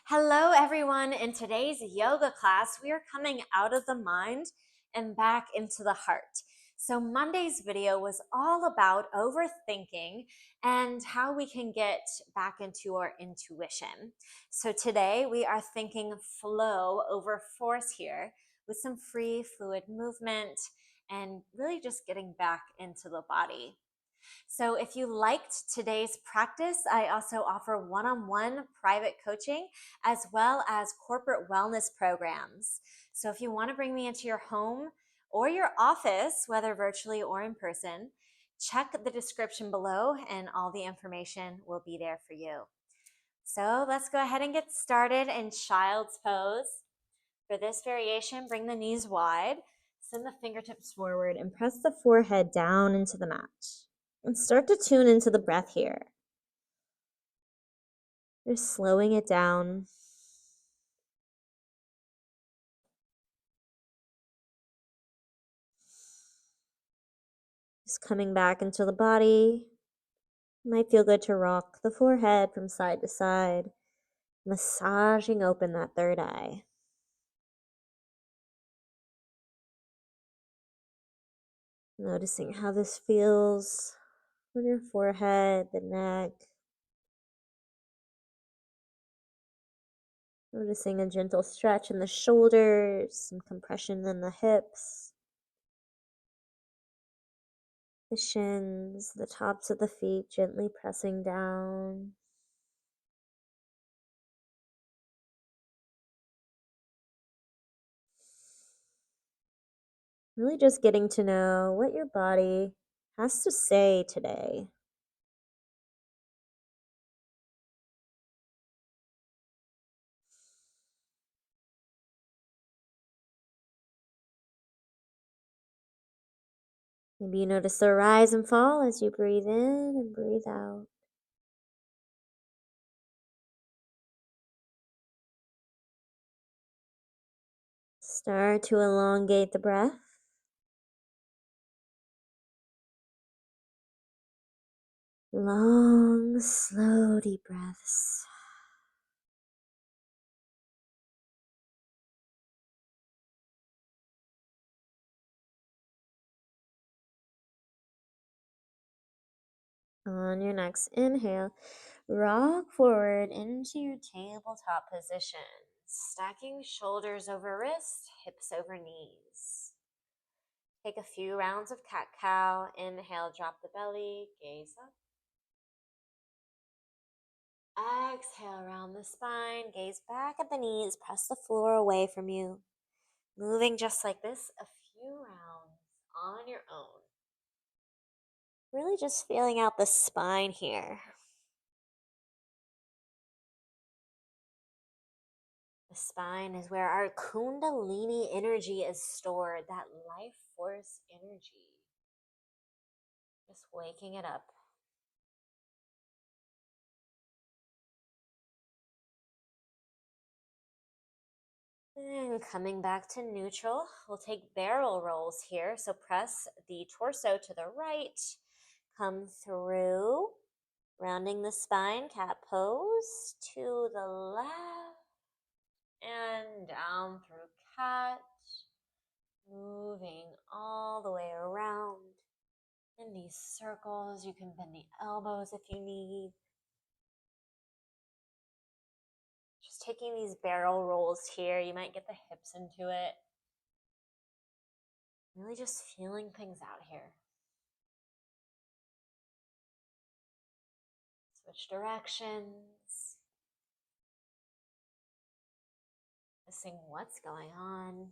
Hello, everyone. In today's yoga class, we are coming out of the mind and back into the heart. So, Monday's video was all about overthinking and how we can get back into our intuition. So, today we are thinking flow over force here with some free fluid movement and really just getting back into the body. So, if you liked today's practice, I also offer one on one private coaching as well as corporate wellness programs. So, if you want to bring me into your home or your office, whether virtually or in person, check the description below and all the information will be there for you. So, let's go ahead and get started in child's pose. For this variation, bring the knees wide, send the fingertips forward, and press the forehead down into the mat. And start to tune into the breath here. Just slowing it down. Just coming back into the body. Might feel good to rock the forehead from side to side, massaging open that third eye. Noticing how this feels on your forehead, the neck. Noticing a gentle stretch in the shoulders, some compression in the hips, the shins, the tops of the feet gently pressing down. Really just getting to know what your body has to say today. Maybe you notice the rise and fall as you breathe in and breathe out. Start to elongate the breath. Long, slow, deep breaths. On your next inhale, rock forward into your tabletop position, stacking shoulders over wrist, hips over knees. Take a few rounds of cat-cow. Inhale, drop the belly, gaze up. Exhale, round the spine, gaze back at the knees, press the floor away from you. Moving just like this a few rounds on your own. Really just feeling out the spine here. The spine is where our Kundalini energy is stored, that life force energy. Just waking it up. And coming back to neutral, we'll take barrel rolls here. So press the torso to the right, come through, rounding the spine, cat pose, to the left, and down through cat, moving all the way around in these circles. You can bend the elbows if you need. Just taking these barrel rolls here, you might get the hips into it. Really just feeling things out here. Switch directions. Noticing what's going on.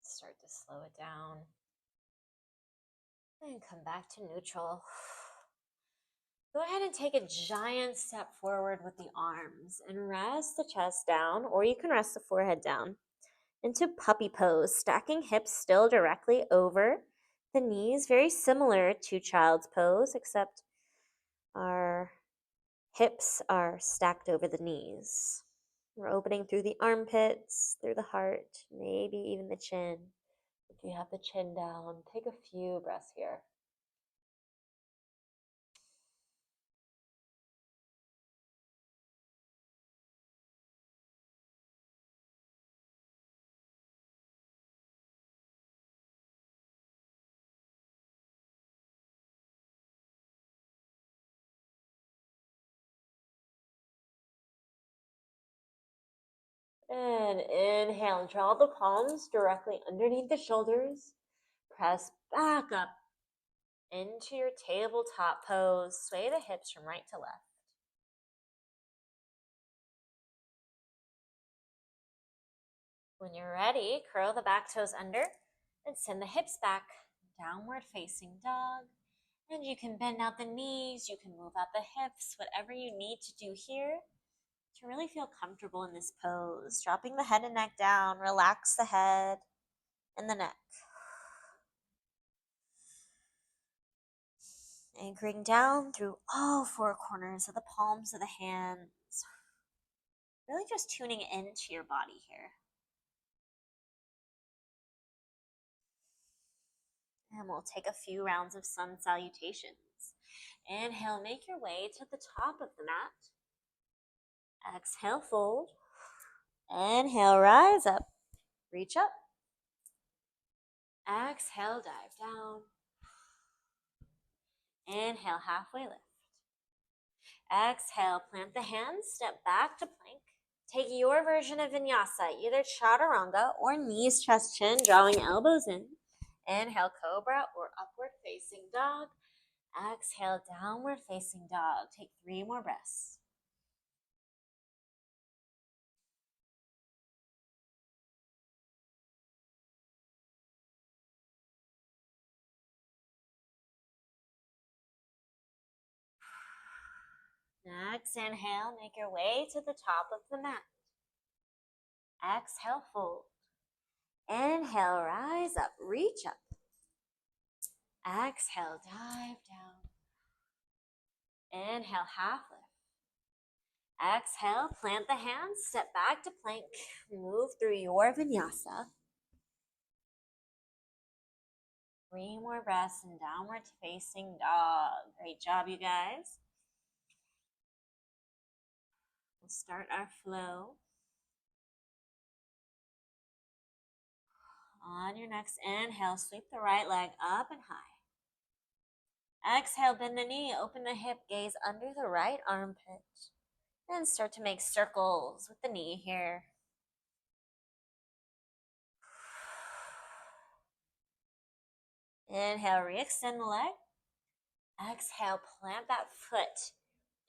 Start to slow it down. And come back to neutral. Go ahead and take a giant step forward with the arms and rest the chest down, or you can rest the forehead down into puppy pose, stacking hips still directly over the knees, very similar to child's pose, except our hips are stacked over the knees. We're opening through the armpits, through the heart, maybe even the chin. If you have the chin down, take a few breaths here. And inhale, draw the palms directly underneath the shoulders. Press back up into your tabletop pose. Sway the hips from right to left. When you're ready, curl the back toes under and send the hips back. Downward facing dog. And you can bend out the knees, you can move out the hips, whatever you need to do here to really feel comfortable in this pose. Dropping the head and neck down, relax the head and the neck. Anchoring down through all four corners of the palms of the hands. Really just tuning into your body here. And we'll take a few rounds of sun salutations. Inhale, make your way to the top of the mat. Exhale, fold. Inhale, rise up. Reach up. Exhale, dive down. Inhale, halfway lift. Exhale, plant the hands, step back to plank. Take your version of vinyasa, either chaturanga or knees, chest, chin, drawing elbows in. Inhale, cobra or upward facing dog. Exhale, downward facing dog. Take 3 more breaths. Next, inhale, make your way to the top of the mat. Exhale, fold. Inhale, rise up, reach up. Exhale, dive down. Inhale, half lift. Exhale, plant the hands, step back to plank. Move through your vinyasa. 3 more breaths in downward facing dog. Great job, you guys. We'll start our flow. On your next inhale, sweep the right leg up and high. Exhale, bend the knee, open the hip, gaze under the right armpit. And start to make circles with the knee here. Inhale, re-extend the leg. Exhale, plant that foot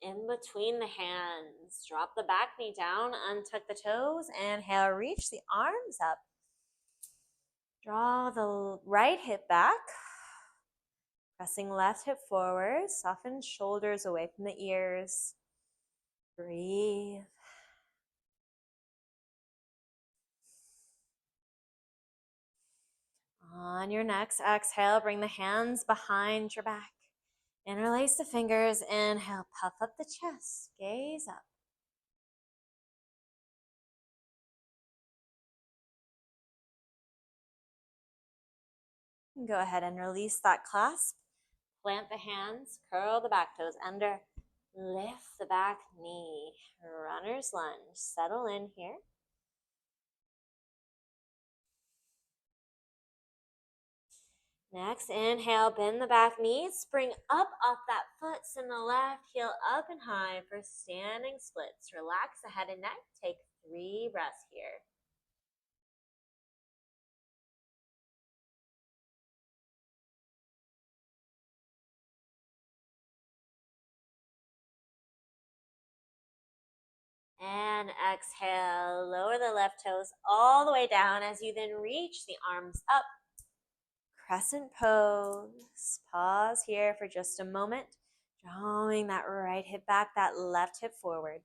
in between the hands. Drop the back knee down, untuck the toes. Inhale, reach the arms up. Draw the right hip back. Pressing left hip forward. Soften shoulders away from the ears. Breathe. On your next exhale, bring the hands behind your back. Interlace the fingers. Inhale, puff up the chest. Gaze up. Go ahead and release that clasp. Plant the hands, curl the back toes under. Lift the back knee. Runner's lunge. Settle in here. Next, inhale, bend the back knee, spring up off that foot, send the left heel up and high for standing splits. Relax the head and neck. Take 3 breaths here. And exhale, lower the left toes all the way down as you then reach the arms up. Crescent pose. Pause here for just a moment. Drawing that right hip back, that left hip forward.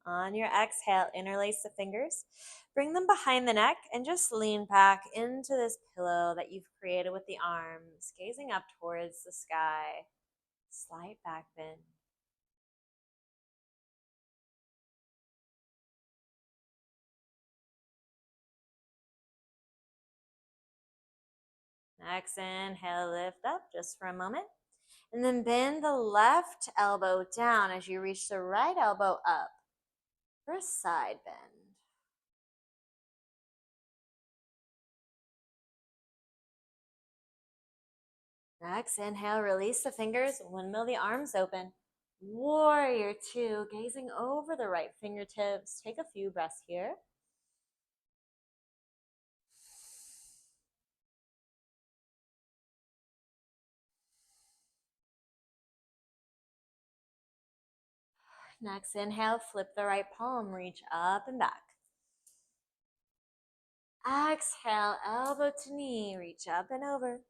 On your exhale, interlace the fingers. Bring them behind the neck and just lean back into this pillow that you've created with the arms, gazing up towards the sky. Slight back bend. Next inhale, lift up just for a moment. And then bend the left elbow down as you reach the right elbow up for a side bend. Next, inhale, release the fingers, windmill the arms open. Warrior two, gazing over the right fingertips. Take a few breaths here. Next, inhale, flip the right palm, reach up and back. Exhale, elbow to knee, reach up and over.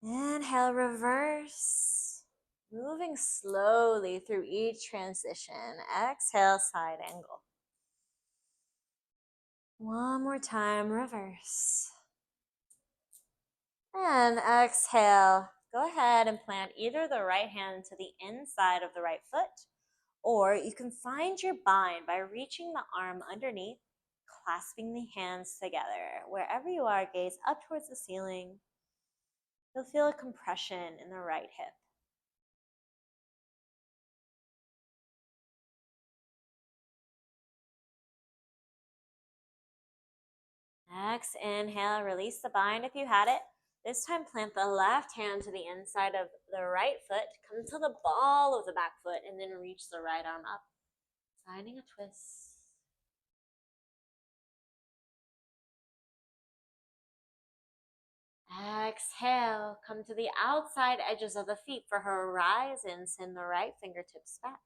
Inhale, reverse. Moving slowly through each transition. Exhale, side angle. One more time, reverse. And exhale. Go ahead and plant either the right hand to the inside of the right foot, or you can find your bind by reaching the arm underneath, clasping the hands together. Wherever you are, gaze up towards the ceiling. You'll feel a compression in the right hip. Next, inhale, release the bind if you had it. This time, plant the left hand to the inside of the right foot, come to the ball of the back foot, and then reach the right arm up, finding a twist. Exhale, come to the outside edges of the feet for horizon. Send the right fingertips back.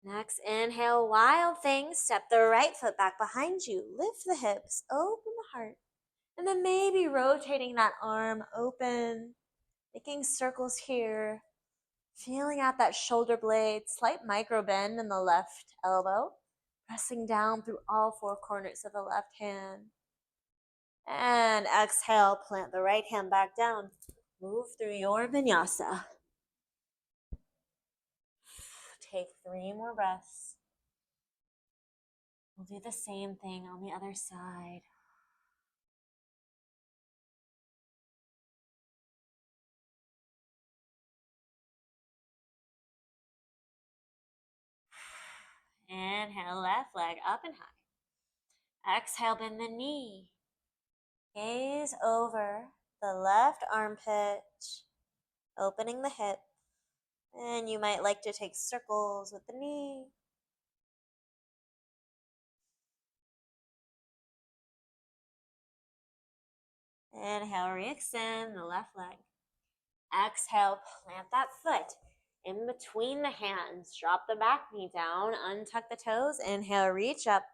Next, inhale, wild thing. Step the right foot back behind you. Lift the hips, open the heart. And then maybe rotating that arm open, making circles here. Feeling out that shoulder blade, slight micro bend in the left elbow. Pressing down through all four corners of the left hand. And exhale, plant the right hand back down. Move through your vinyasa. Take 3 more breaths. We'll do the same thing on the other side. Inhale, left leg up and high. Exhale, bend the knee. Gaze over the left armpit, opening the hip. And you might like to take circles with the knee. Inhale, re-extend the left leg. Exhale, plant that foot in between the hands. Drop the back knee down, untuck the toes. Inhale, reach up.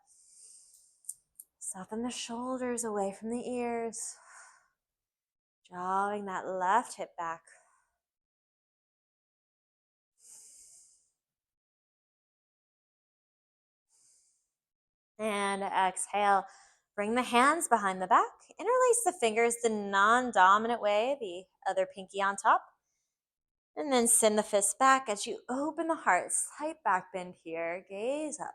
Soften the shoulders away from the ears. Drawing that left hip back. And exhale, bring the hands behind the back. Interlace the fingers the non-dominant way, the other pinky on top. And then send the fist back as you open the heart. Slight back bend here. Gaze up.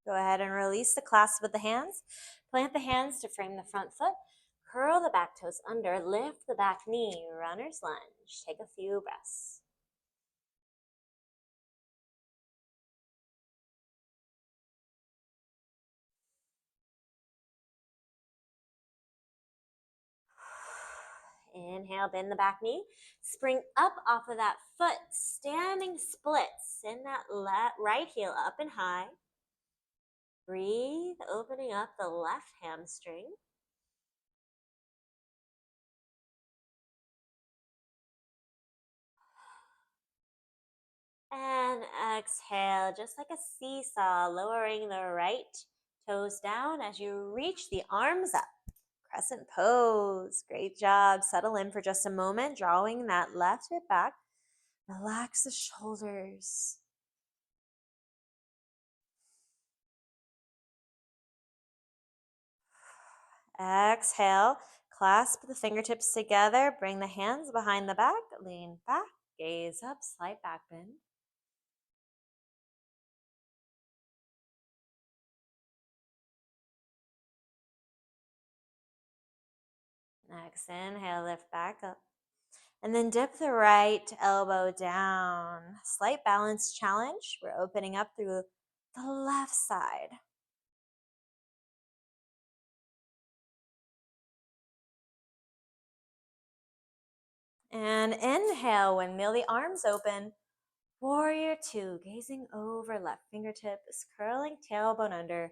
Go ahead and release the clasp with the hands. Plant the hands to frame the front foot. Curl the back toes under. Lift the back knee. Runner's lunge. Take a few breaths. Inhale, bend the back knee. Spring up off of that foot. Standing splits. Send that right heel up and high. Breathe, opening up the left hamstring. And exhale, just like a seesaw, lowering the right toes down as you reach the arms up. Crescent pose. Great job. Settle in for just a moment, drawing that left hip back. Relax the shoulders. Exhale. Clasp the fingertips together, bring the hands behind the back, lean back, gaze up, slight back bend. Next, inhale, lift back up. And then dip the right elbow down. Slight balance challenge. We're opening up through the left side. And inhale, windmill the arms open. Warrior two, gazing over left fingertips, curling tailbone under.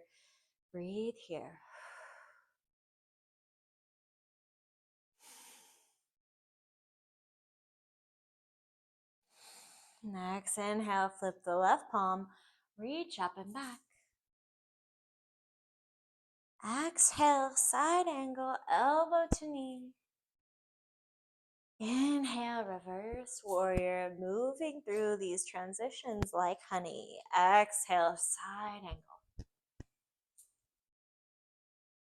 Breathe here. Next, inhale, flip the left palm, reach up and back. Exhale, side angle, elbow to knee. Inhale, reverse warrior, moving through these transitions like honey. Exhale, side angle.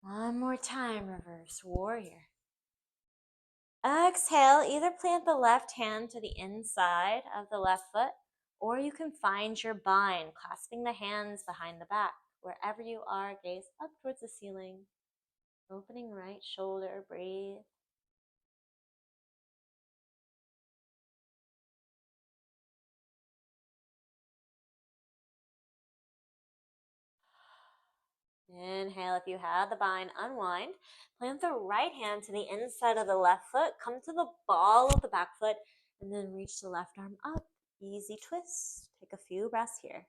One more time, reverse warrior. Exhale, either plant the left hand to the inside of the left foot, or you can find your bind, clasping the hands behind the back. Wherever you are, gaze up towards the ceiling. Opening right shoulder, breathe. Inhale, if you had the bind, unwind. Plant the right hand to the inside of the left foot. Come to the ball of the back foot, and then reach the left arm up. Easy twist. Take a few breaths here.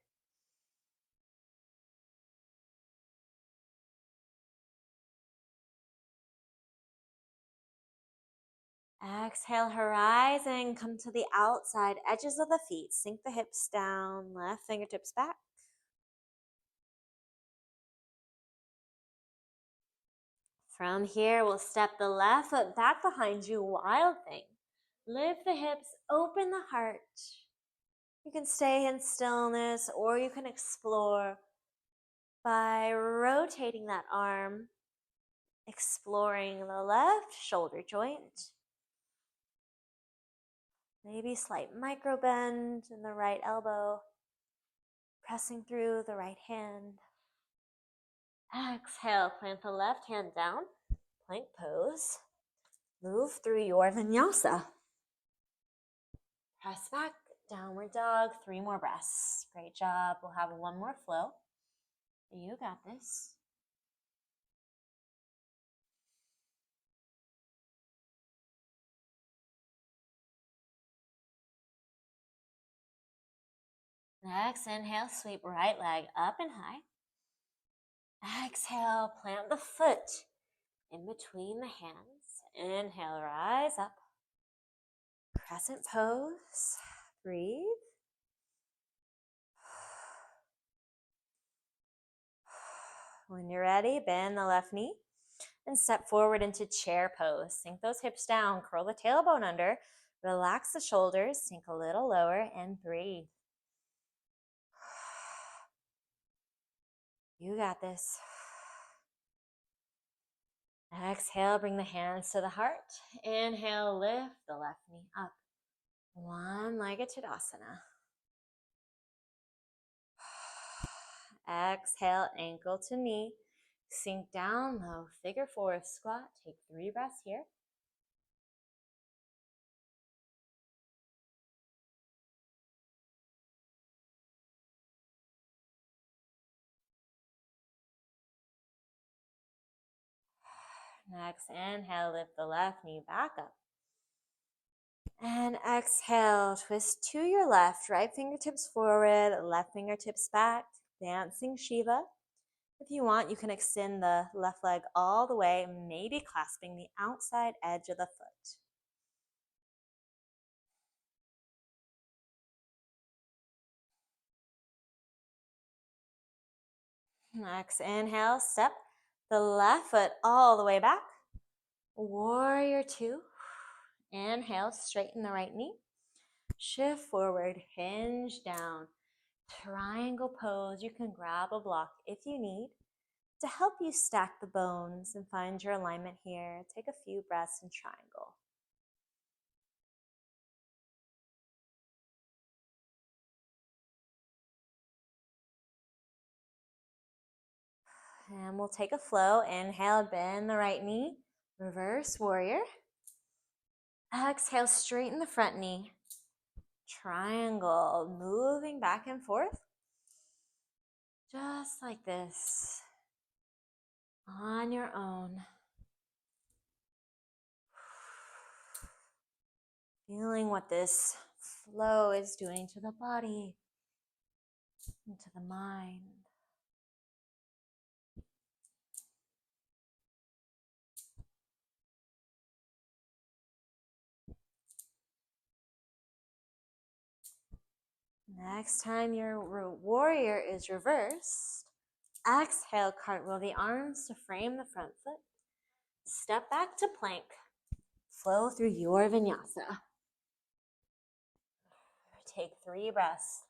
Exhale, horizon. Come to the outside edges of the feet. Sink the hips down, left fingertips back. From here, we'll step the left foot back behind you, wild thing. Lift the hips, open the heart. You can stay in stillness, or you can explore by rotating that arm, exploring the left shoulder joint. Maybe slight micro bend in the right elbow, pressing through the right hand. Exhale, plant the left hand down, plank pose. Move through your vinyasa. Press back, downward dog, 3 more breaths. Great job. We'll have one more flow. You got this. Next, inhale, sweep right leg up and high. Exhale, plant the foot in between the hands. Inhale, rise up. Crescent pose. Breathe. When you're ready, bend the left knee and step forward into chair pose. Sink those hips down, curl the tailbone under, relax the shoulders, sink a little lower, and breathe. You got this. Exhale, bring the hands to the heart. Inhale, lift the left knee up. One-legged Tadasana. Exhale, ankle to knee. Sink down low, figure 4 squat. Take 3 breaths here. Next, inhale, lift the left knee back up. And exhale, twist to your left, right fingertips forward, left fingertips back, dancing Shiva. If you want, you can extend the left leg all the way, maybe clasping the outside edge of the foot. Next, inhale, step the left foot all the way back. Warrior two. Inhale, straighten the right knee. Shift forward, hinge down. Triangle pose. You can grab a block if you need. To help you stack the bones and find your alignment here, take a few breaths in triangle. And we'll take a flow. Inhale, bend the right knee. Reverse warrior. Exhale, straighten the front knee. Triangle, moving back and forth. Just like this. On your own. Feeling what this flow is doing to the body and to the mind. Next time your warrior is reversed, exhale, cartwheel the arms to frame the front foot. Step back to plank. Flow through your vinyasa. Take 3 breaths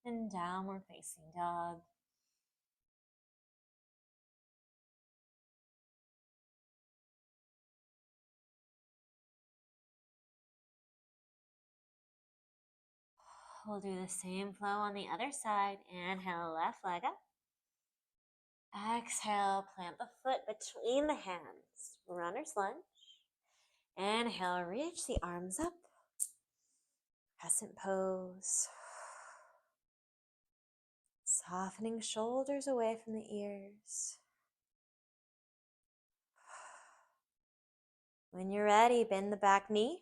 in downward facing dog. We'll do the same flow on the other side. Inhale, left leg up. Exhale, plant the foot between the hands. Runner's lunge. Inhale, reach the arms up. Crescent pose. Softening shoulders away from the ears. When you're ready, bend the back knee.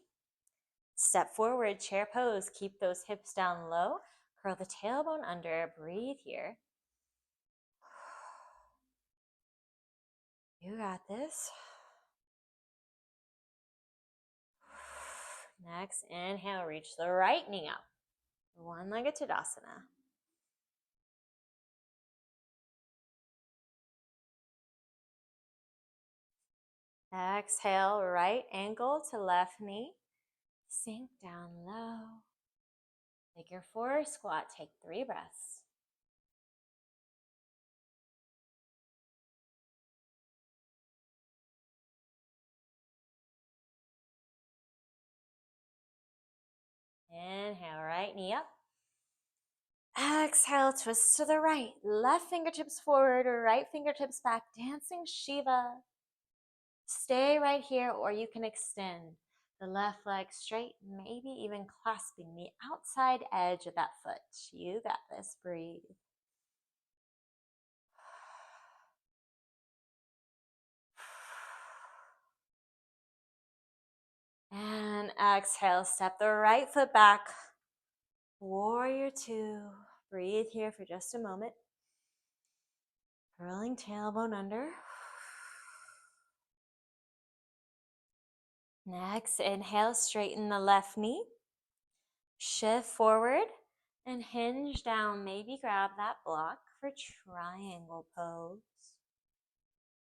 Step forward, chair pose. Keep those hips down low. Curl the tailbone under. Breathe here. You got this. Next, inhale, reach the right knee up. One-legged Tadasana. Exhale, right ankle to left knee. Sink down low. Figure 4 squat. Take 3 breaths. Inhale, right knee up. Exhale, twist to the right. Left fingertips forward, right fingertips back. Dancing Shiva. Stay right here, or you can extend the left leg straight, maybe even clasping the outside edge of that foot. You got this. Breathe. And exhale, step the right foot back. Warrior 2. Breathe here for just a moment. Curling tailbone under. Next, inhale, straighten the left knee. Shift forward and hinge down. Maybe grab that block for triangle pose.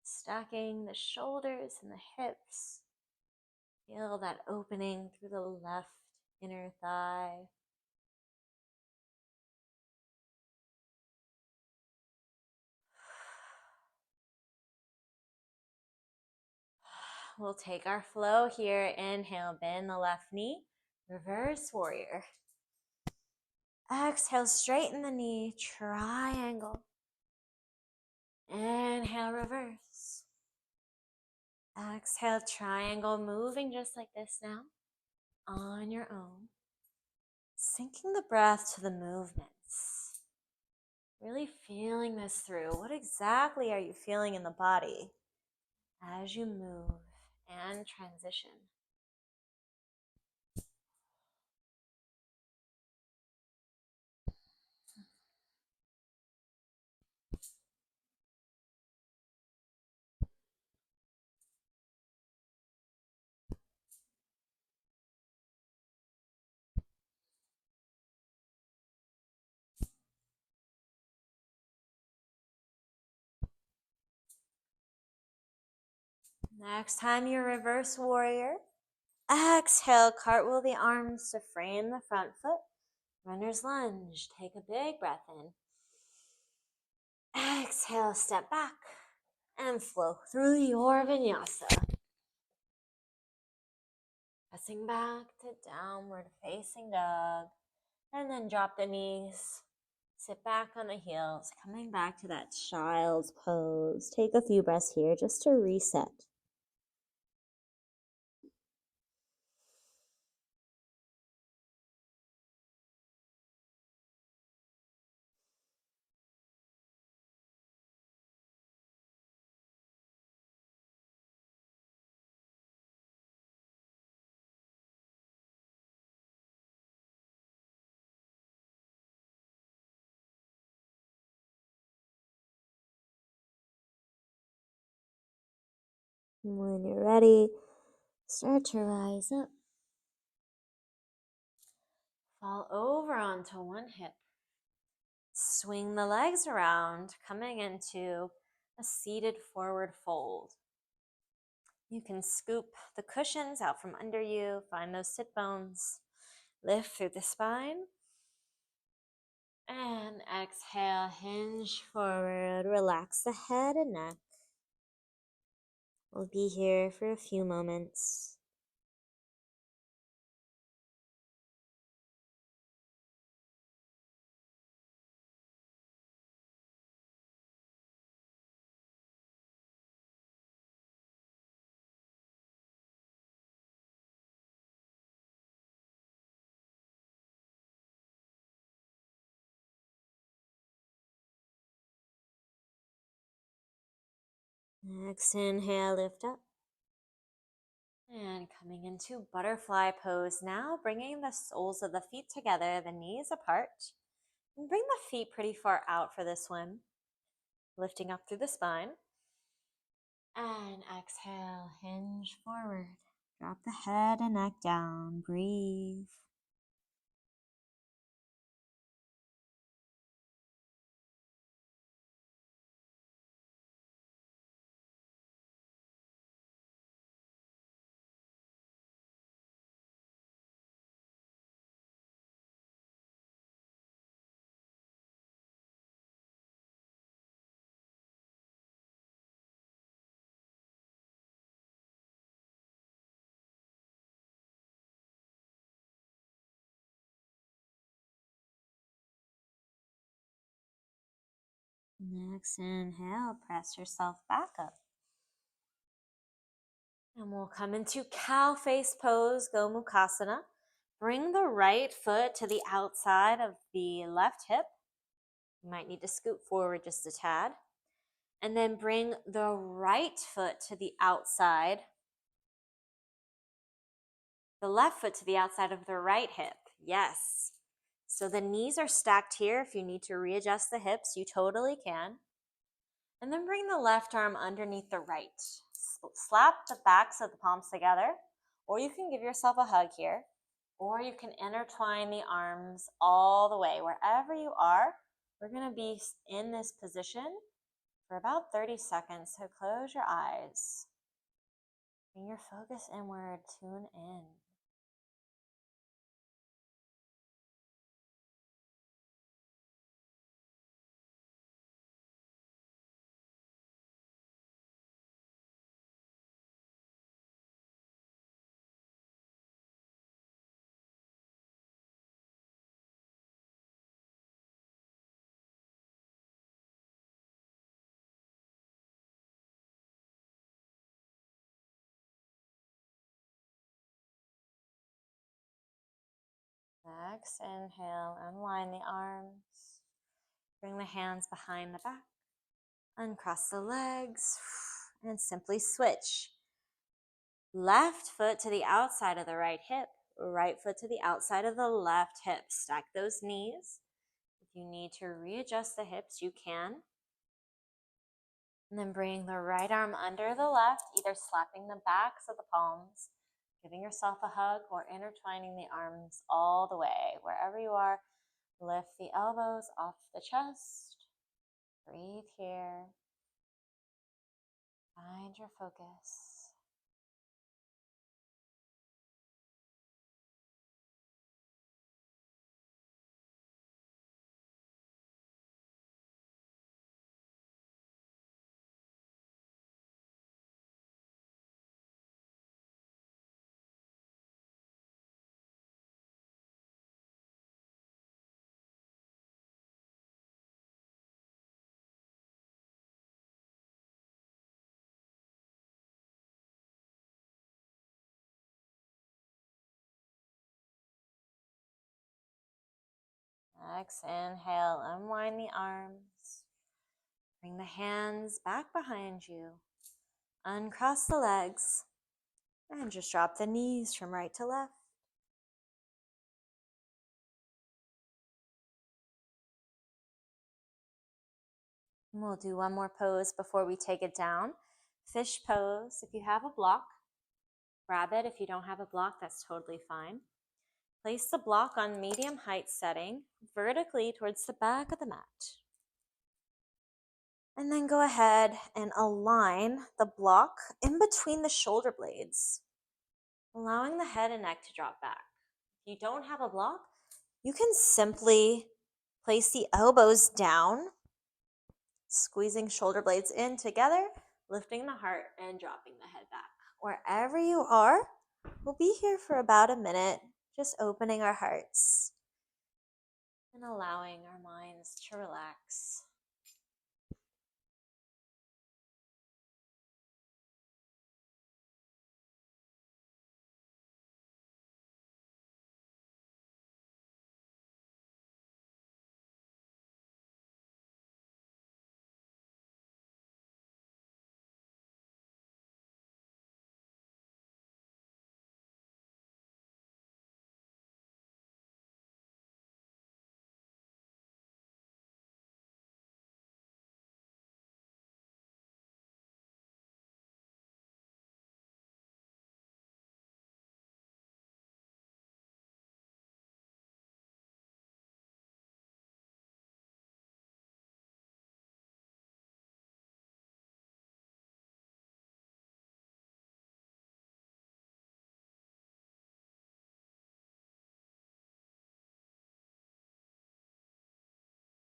Stacking the shoulders and the hips. Feel that opening through the left inner thigh. We'll take our flow here. Inhale, bend the left knee. Reverse warrior. Exhale, straighten the knee. Triangle. Inhale, reverse. Exhale, triangle. Moving just like this now. On your own. Syncing the breath to the movements. Really feeling this through. What exactly are you feeling in the body as you move and transition? Next time you reverse warrior, exhale, cartwheel the arms to frame the front foot. Runner's lunge. Take a big breath in. Exhale, step back. and flow through your vinyasa. Pressing back to downward facing dog. And then drop the knees. Sit back on the heels, coming back to that child's pose. Take a few breaths here just to reset. When you're ready, start to rise up. Fall over onto one hip. Swing the legs around, coming into a seated forward fold. You can scoop the cushions out from under you, find those sit bones, lift through the spine. And exhale, hinge forward, relax the head and neck. We'll be here for a few moments. Next inhale, lift up. And coming into butterfly pose now, bringing the soles of the feet together, the knees apart. And bring the feet pretty far out for this one. Lifting up through the spine. And exhale, hinge forward. Drop the head and neck down. Breathe. Next inhale, press yourself back up. And we'll come into cow face pose, Gomukhasana. Bring the right foot to the outside of the left hip. You might need to scoot forward just a tad. And then bring the right foot to the outside, the left foot to the outside of the right hip. Yes. So the knees are stacked here. If you need to readjust the hips, you totally can. And then bring the left arm underneath the right. Slap the backs of the palms together, or you can give yourself a hug here, or you can intertwine the arms all the way. Wherever you are, we're going to be in this position for about 30 seconds, so close your eyes. Bring your focus inward, tune in. Next, inhale, unwind the arms. Bring the hands behind the back. Uncross the legs and simply switch. Left foot to the outside of the right hip. Right foot to the outside of the left hip. Stack those knees. If you need to readjust the hips, you can. And then bring the right arm under the left, either slapping the backs of the palms, giving yourself a hug, or intertwining the arms all the way. Wherever you are, lift the elbows off the chest. Breathe here. Find your focus. Next inhale, unwind the arms. Bring the hands back behind you. Uncross the legs. And just drop the knees from right to left. And we'll do one more pose before we take it down. Fish pose. If you have a block, grab it. If you don't have a block, that's totally fine. Place the block on medium height setting vertically towards the back of the mat. And then go ahead and align the block in between the shoulder blades, allowing the head and neck to drop back. If you don't have a block, you can simply place the elbows down, squeezing shoulder blades in together, lifting the heart and dropping the head back. Wherever you are, we'll be here for about a minute, just opening our hearts and allowing our minds to relax.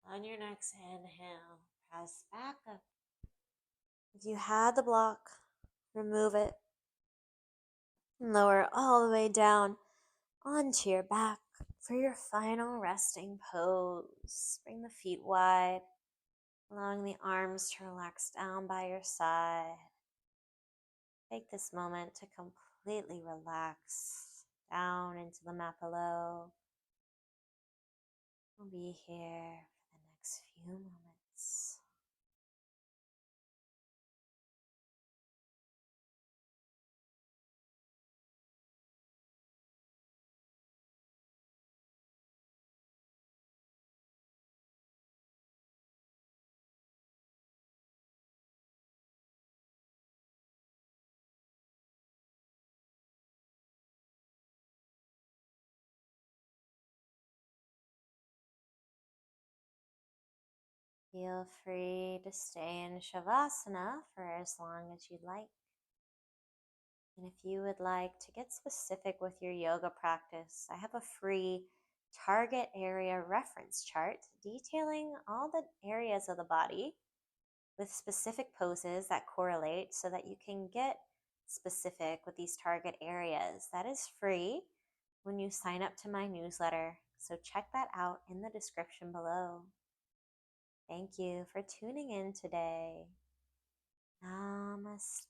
On your next inhale, press back up. If you had the block, remove it. And lower all the way down onto your back for your final resting pose. Bring the feet wide, allowing the arms to relax down by your side. Take this moment to completely relax down into the mat below. We'll be here for the next few moments. Feel free to stay in Shavasana for as long as you'd like. And if you would like to get specific with your yoga practice, I have a free target area reference chart detailing all the areas of the body with specific poses that correlate so that you can get specific with these target areas. That is free when you sign up to my newsletter. So check that out in the description below. Thank you for tuning in today. Namaste.